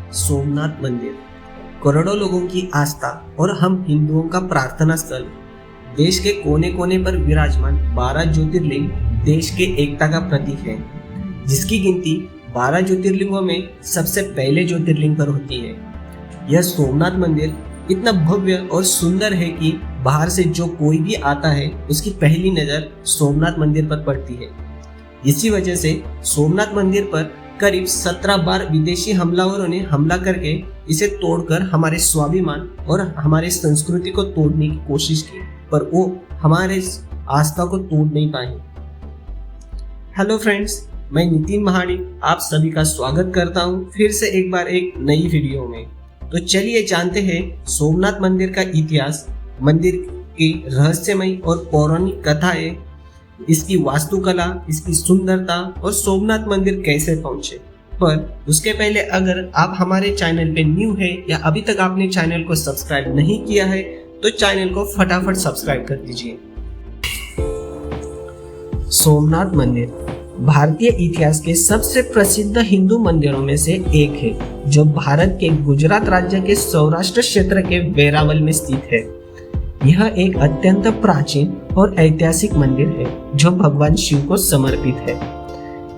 सोमनाथ मंदिर करोड़ों लोगों की आस्था और हम हिंदुओं का प्रार्थना स्थल। देश के कोने कोने पर विराजमान 12 ज्योतिर्लिंग देश के एकता का प्रतीक है, जिसकी गिनती 12 ज्योतिर्लिंगों में सबसे पहले ज्योतिर्लिंग पर होती है। यह सोमनाथ मंदिर इतना भव्य और सुंदर है कि बाहर से जो कोई भी आता है उसकी पहली नज़र सोमनाथ मंदिर पर पड़ती है। इसी वजह से सोमनाथ मंदिर पर करीब 17 बार विदेशी हमलावरों ने हमला करके इसे तोड़कर हमारे स्वाभिमान और हमारे संस्कृति को तोड़ने की कोशिश की, पर वो हमारे आस्था को तोड़ नहीं पाए। हेलो फ्रेंड्स, मैं नितिन महाडिक आप सभी का स्वागत करता हूँ फिर से एक बार एक नई वीडियो में। तो चलिए जानते हैं सोमनाथ मंदिर का इतिहास, मंदिर की रहस्यमय और पौराणिक कथाएं, इसकी वास्तुकला, इसकी सुंदरता और सोमनाथ मंदिर कैसे पहुंचे। पर उसके पहले अगर आप हमारे चैनल पे न्यू है या अभी तक आपने चैनल को सब्सक्राइब नहीं किया है तो चैनल को फटाफट सब्सक्राइब कर दीजिए। सोमनाथ मंदिर भारतीय इतिहास के सबसे प्रसिद्ध हिंदू मंदिरों में से एक है, जो भारत के गुजरात राज्य के सौराष्ट्र क्षेत्र के वेरावल में स्थित है। यह एक अत्यंत प्राचीन और ऐतिहासिक मंदिर है जो भगवान शिव को समर्पित है।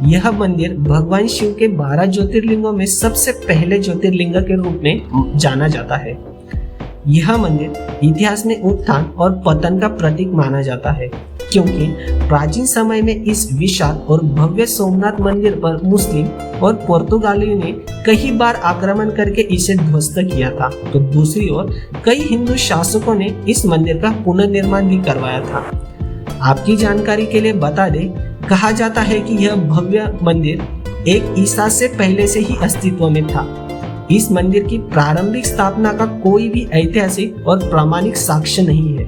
यह मंदिर भगवान शिव के 12 ज्योतिर्लिंगों में सबसे पहले ज्योतिर्लिंग के रूप में जाना जाता है। यह मंदिर इतिहास में उत्थान और पतन का प्रतीक माना जाता है, क्योंकि प्राचीन समय में इस विशाल और भव्य सोमनाथ मंदिर पर मुस्लिम और पुर्तगालियों ने कई बार आक्रमण करके इसे ध्वस्त किया था, तो दूसरी ओर कई हिंदू शासकों ने इस मंदिर का पुनर्निर्माण भी करवाया था। आपकी जानकारी के लिए बता दें, कहा जाता है कि यह भव्य मंदिर एक ईसा से पहले से ही अस्तित्व में था। इस मंदिर की प्रारंभिक स्थापना का कोई भी ऐतिहासिक और प्रामाणिक साक्ष्य नहीं है।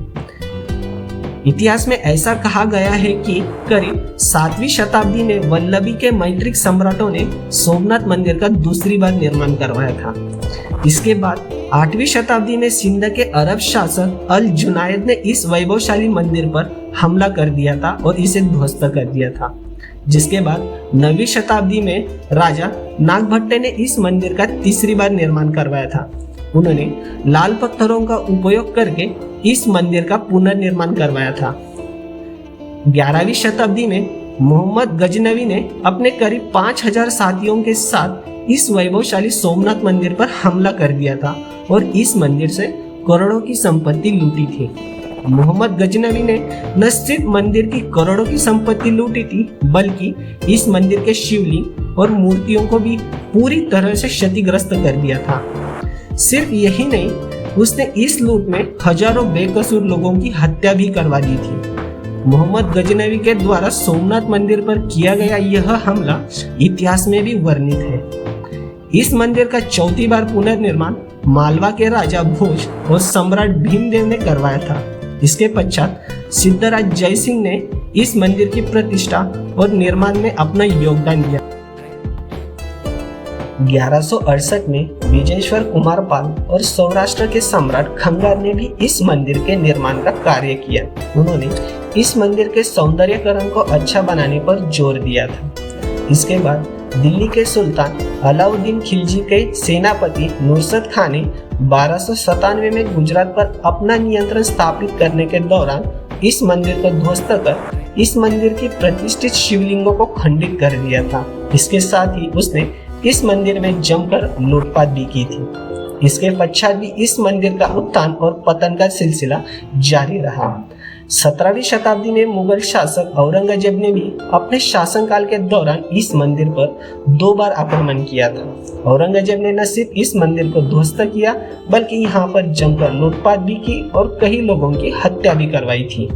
इतिहास में ऐसा कहा गया है कि करीब 7वीं शताब्दी में वल्लभी के मैत्रिक सम्राटों ने सोमनाथ मंदिर का दूसरी बार निर्माण करवाया था। इसके बाद 8वीं शताब्दी में सिंध के अरब शासक अल जुनायद ने इस वैभवशाली मंदिर पर हमला कर दिया था और इसे ध्वस्त कर दिया था। जिसके बाद 9वीं शताब्दी में राजा नागभट्ट ने इस मंदिर का तीसरी बार निर्माण करवाया था। उन्होंने लाल पत्थरों का उपयोग करके इस मंदिर का पुनर्निर्माण करवाया था। 11वीं शताब्दी में मोहम्मद गजनवी ने अपने करीब 5000 साथियों के साथ इस वैभवशाली सोमनाथ मंदिर पर हमला कर दिया था और इस मंदिर से करोड़ों की संपत्ति लूटी थी। मोहम्मद गजनवी ने न सिर्फ मंदिर की करोड़ों की संपत्ति लूटी थी, बल्कि इस मंदिर के शिवलिंग और मूर्तियों को भी पूरी तरह से क्षतिग्रस्त कर दिया था। सिर्फ यही नहीं, उसने इस लूट में हजारों बेकसूर लोगों की हत्या भी करवा दी थी। मोहम्मद गजनवी के द्वारा सोमनाथ मंदिर पर किया गया यह हमला इतिहास में भी वर्णित है। इस मंदिर का चौथी बार पुनर्निर्माण मालवा के राजा भोज और सम्राट भीमदेव ने करवाया था। इसके पश्चात सिद्धराज जयसिंह ने इस मंदिर की प्रतिष्ठा और निर्माण में अपना योगदान दिया। 1168 में विजयेश्वर कुमार पाल और सौराष्ट्र के सम्राट खंगार ने भी इस मंदिर के निर्माण का कार्य किया। उन्होंने इस मंदिर के सौंदर्यकरण को अच्छा बनाने पर जोर दिया था। इसके बाद दिल्ली के सुल्तान अलाउद्दीन खिलजी के सेनापति नुसरत खान ने 1297 में गुजरात पर अपना नियंत्रण स्थापित करने के दौरान इस मंदिर को ध्वस्त कर इस मंदिर की प्रतिष्ठित शिवलिंगों को खंडित कर दिया था। इसके साथ ही उसने इस मंदिर में जमकर लूटपाट भी की थी। इसके पश्चात भी इस मंदिर का उत्थान और पतन का सिलसिला जारी रहा। 17वीं शताब्दी में मुगल शासक औरंगजेब ने भी अपने शासनकाल के दौरान इस मंदिर पर 2 बार आक्रमण किया था। औरंगजेब ने न सिर्फ इस मंदिर को ध्वस्त किया, बल्कि यहाँ पर जमकर लूटपाट भी की और कई लोगों की हत्या भी करवाई थी।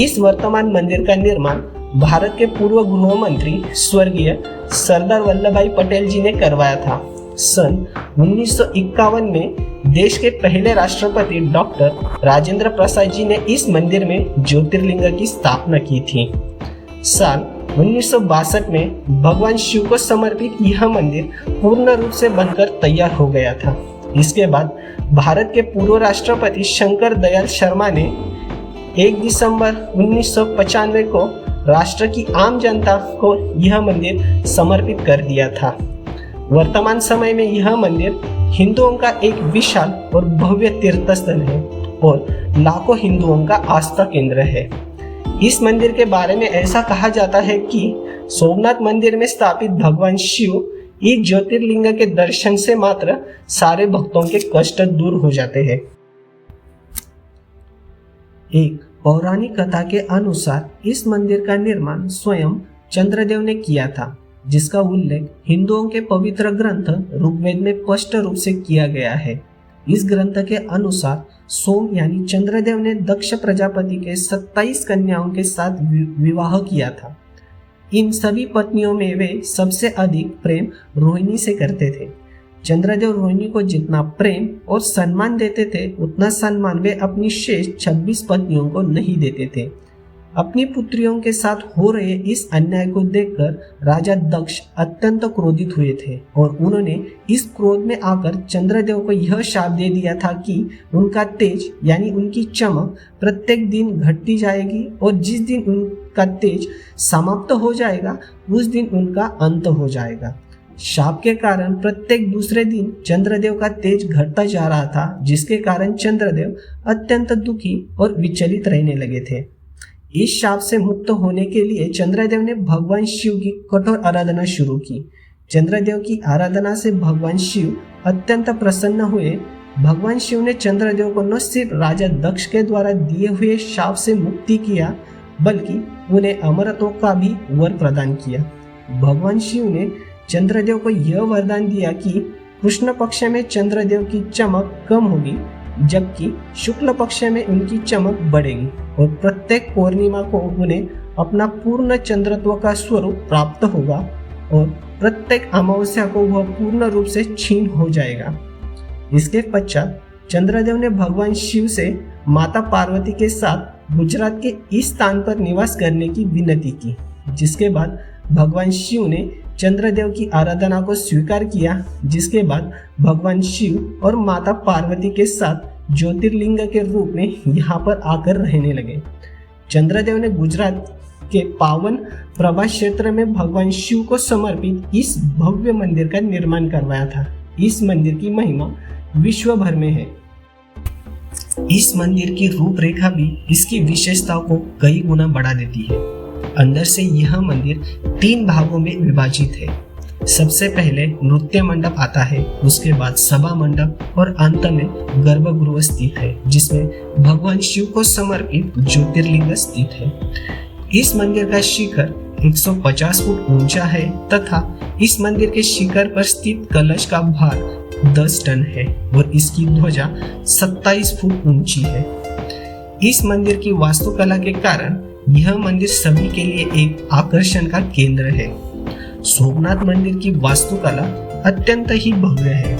इस वर्तमान मंदिर का निर्माण भारत के पूर्व गृह मंत्री स्वर्गीय सरदार वल्लभ भाई पटेल जी ने करवाया था। सन 1951 में देश के पहले राष्ट्रपति डॉक्टर राजेंद्र प्रसाद जी ने इस मंदिर में ज्योतिर्लिंग की स्थापना की थी। साल 1962 में भगवान शिव को समर्पित यह मंदिर पूर्ण रूप से बनकर तैयार हो गया था। इसके बाद भारत के पूर्व राष्ट्रपति शंकर दयाल शर्मा ने 1 दिसंबर 1995 को राष्ट्र की आम जनता को यह मंदिर समर्पित कर दिया था। वर्तमान समय में यह मंदिर हिंदुओं का एक विशाल और भव्य तीर्थ स्थल है और लाखों हिंदुओं का आस्था केंद्र है। इस मंदिर के बारे में ऐसा कहा जाता है कि सोमनाथ मंदिर में स्थापित भगवान शिव इस ज्योतिर्लिंग के दर्शन से मात्र सारे भक्तों के कष्ट दूर हो जाते हैं। एक पौराणिक कथा के अनुसार इस मंदिर का निर्माण स्वयं चंद्रदेव ने किया था, जिसका उल्लेख हिंदुओं के पवित्र ग्रंथ ऋग्वेद में स्पष्ट रूप से किया गया है। इस ग्रंथ के अनुसार सोम यानी चंद्रदेव ने दक्ष प्रजापति के 27 कन्याओं के साथ विवाह किया था। इन सभी पत्नियों में वे सबसे अधिक प्रेम रोहिणी से करते थे। चंद्रदेव रोहिणी को जितना प्रेम और सम्मान देते थे, उतना सम्मान वे अपनी शेष 26 पत्नियों को नहीं देते थे। अपनी पुत्रियों के साथ हो रहे इस अन्याय को देखकर राजा दक्ष अत्यंत क्रोधित हुए थे और उन्होंने इस क्रोध में आकर चंद्रदेव को यह शाप दे दिया था कि उनका तेज यानी उनकी चमक प्रत्येक दिन घटती जाएगी और जिस दिन उनका तेज समाप्त हो जाएगा उस दिन उनका अंत हो जाएगा। शाप के कारण प्रत्येक दूसरे दिन चंद्रदेव का तेज घटता जा रहा था, जिसके कारण चंद्रदेव अत्यंत दुखी और विचलित रहने लगे थे। इस शाप से मुक्त होने के लिए चंद्रदेव ने भगवान शिव की कठोर आराधना शुरू की। चंद्रदेव की आराधना से भगवान शिव अत्यंत प्रसन्न हुए। भगवान शिव ने चंद्रदेव को न सिर्फ राजा दक्ष के द्वारा दिए हुए शाप से मुक्ति किया, बल्कि उन्हें अमरत्व का भी वर प्रदान किया। भगवान शिव ने चंद्रदेव को यह वरदान दिया कि कृष्ण पक्ष में चंद्रदेव की चमक कम होगी, जबकि शुक्ल पक्ष में उनकी चमक बढ़ेगी और प्रत्येक पूर्णिमा को उन्हें अपना पूर्ण चंद्रत्व का स्वरूप प्राप्त होगा और प्रत्येक अमावस्या को वह पूर्ण रूप से क्षीण हो जाएगा। इसके पश्चात चंद्रदेव ने भगवान शिव से माता पार्वती के साथ गुजरात के इस स्थान पर निवास करने की विनती की, जिसके बाद भगवान शिव ने चंद्रदेव की आराधना को स्वीकार किया, जिसके बाद भगवान शिव और माता पार्वती के साथ ज्योतिर्लिंग के रूप में यहाँ पर आकर रहने लगे। चंद्रदेव ने गुजरात के पावन प्रभास क्षेत्र में भगवान शिव को समर्पित इस भव्य मंदिर का निर्माण करवाया था। इस मंदिर की महिमा विश्व भर में है। इस मंदिर की रूपरेखा भी इसकी विशेषताओं को कई गुना बढ़ा देती है। अंदर से यह मंदिर 3 भागों में विभाजित है। सबसे पहले नृत्य मंडप आता है, उसके बाद सभा मंडप और अंत में गर्भगृह स्थित है, जिसमें भगवान शिव को समर्पित ज्योतिर्लिंग स्थित है। इस मंदिर का शिखर 150 फुट ऊंचा है तथा इस मंदिर के शिखर पर स्थित कलश का भार 10 टन है और इसकी ध्वजा 27 फुट ऊंची है। इस मंदिर की वास्तुकला के कारण यह मंदिर सभी के लिए एक आकर्षण का केंद्र है। सोमनाथ मंदिर की वास्तुकला अत्यंत ही भव्य है।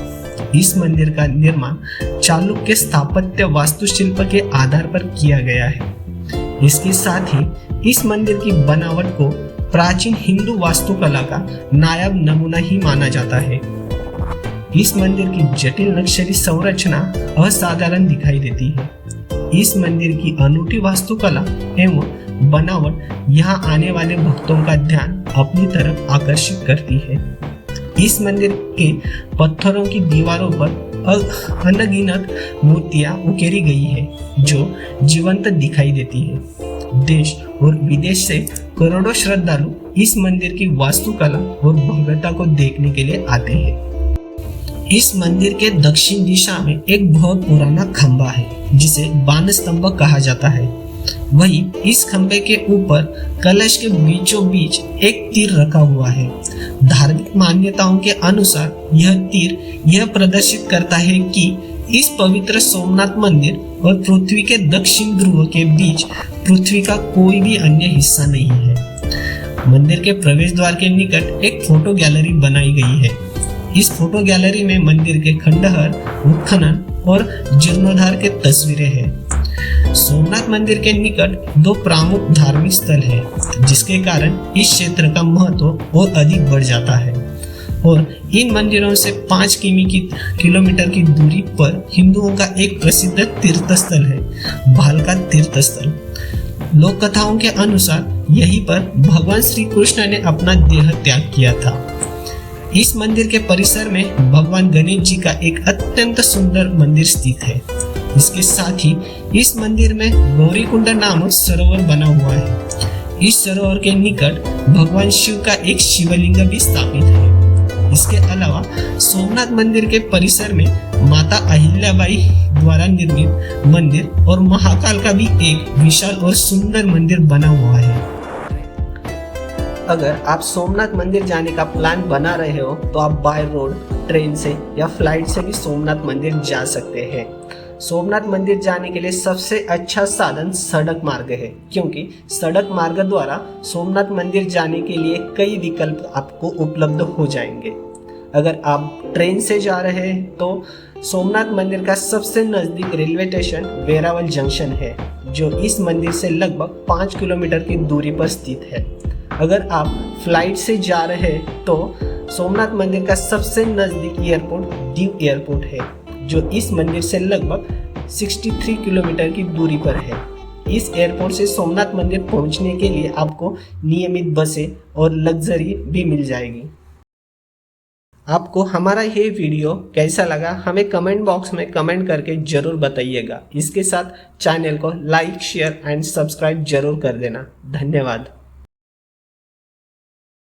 इस मंदिर का निर्माण चालुक्य स्थापत्य वास्तुशिल्प के आधार पर किया गया है। इसके साथ ही इस मंदिर की बनावट को प्राचीन हिंदू वास्तुकला का नायाब नमूना ही माना जाता है। इस मंदिर की जटिल नक्शेली संरचना असाधारण दिखाई देती है। इस मंदिर की अनूठी वास्तुकला एवं बनावट यहाँ आने वाले भक्तों का ध्यान अपनी तरफ आकर्षित करती है। इस मंदिर के पत्थरों की दीवारों पर अनगिनत मूर्तियां उकेरी गई है, जो जीवंत दिखाई देती है। देश और विदेश से करोड़ों श्रद्धालु इस मंदिर की वास्तुकला और भव्यता को देखने के लिए आते हैं। इस मंदिर के दक्षिण दिशा में एक बहुत पुराना खंभा है, जिसे बाण स्तंभ कहा जाता है। वहीं इस खंबे के ऊपर कलश के बीचों बीच एक तीर रखा हुआ है। धार्मिक मान्यताओं के अनुसार यह तीर यह प्रदर्शित करता है कि इस पवित्र सोमनाथ मंदिर और पृथ्वी के दक्षिण ध्रुव के बीच पृथ्वी का कोई भी अन्य हिस्सा नहीं है। मंदिर के प्रवेश द्वार के निकट एक फोटो गैलरी बनाई गई है। इस फोटो गैलरी में मंदिर के खंडहर, उत्खनन और जीर्णोद्धार के तस्वीरें हैं। सोमनाथ मंदिर के निकट 2 प्रमुख धार्मिक स्थल है, जिसके कारण इस क्षेत्र का महत्व और अधिक बढ़ जाता है। और इन मंदिरों से 5 किलोमीटर की दूरी पर हिंदुओं का एक प्रसिद्ध तीर्थ स्थल है, भालका तीर्थ स्थल। लोक कथाओं के अनुसार यहीं पर भगवान श्री कृष्ण ने अपना देह त्याग किया था। इस मंदिर के परिसर में भगवान गणेश जी का एक अत्यंत सुंदर मंदिर स्थित है। इसके साथ ही इस मंदिर में गौरीकुंड नामक सरोवर बना हुआ है। इस सरोवर के निकट भगवान शिव का एक शिवलिंग भी स्थापित है। इसके अलावा सोमनाथ मंदिर के परिसर में माता अहिल्याबाई द्वारा निर्मित मंदिर और महाकाल का भी एक विशाल और सुंदर मंदिर बना हुआ है। अगर आप सोमनाथ मंदिर जाने का प्लान बना रहे हो तो आप बाय रोड, ट्रेन से या फ्लाइट से भी सोमनाथ मंदिर जा सकते हैं। सोमनाथ मंदिर जाने के लिए सबसे अच्छा साधन सड़क मार्ग है, क्योंकि सड़क मार्ग द्वारा सोमनाथ मंदिर जाने के लिए कई विकल्प आपको उपलब्ध हो जाएंगे। अगर आप ट्रेन से जा रहे हैं तो सोमनाथ मंदिर का सबसे नज़दीक रेलवे स्टेशन वेरावल जंक्शन है, जो इस मंदिर से लगभग 5 किलोमीटर की दूरी पर स्थित है। अगर आप फ्लाइट से जा रहे हैं तो सोमनाथ मंदिर का सबसे नज़दीक एयरपोर्ट दीव एयरपोर्ट है, जो इस मंदिर से लगभग 63 किलोमीटर की दूरी पर है। इस एयरपोर्ट से सोमनाथ मंदिर पहुंचने के लिए आपको नियमित बसें और लग्जरी भी मिल जाएगी। आपको हमारा ये वीडियो कैसा लगा हमें कमेंट बॉक्स में कमेंट करके ज़रूर बताइएगा। इसके साथ चैनल को लाइक, शेयर एंड सब्सक्राइब जरूर कर देना। धन्यवाद।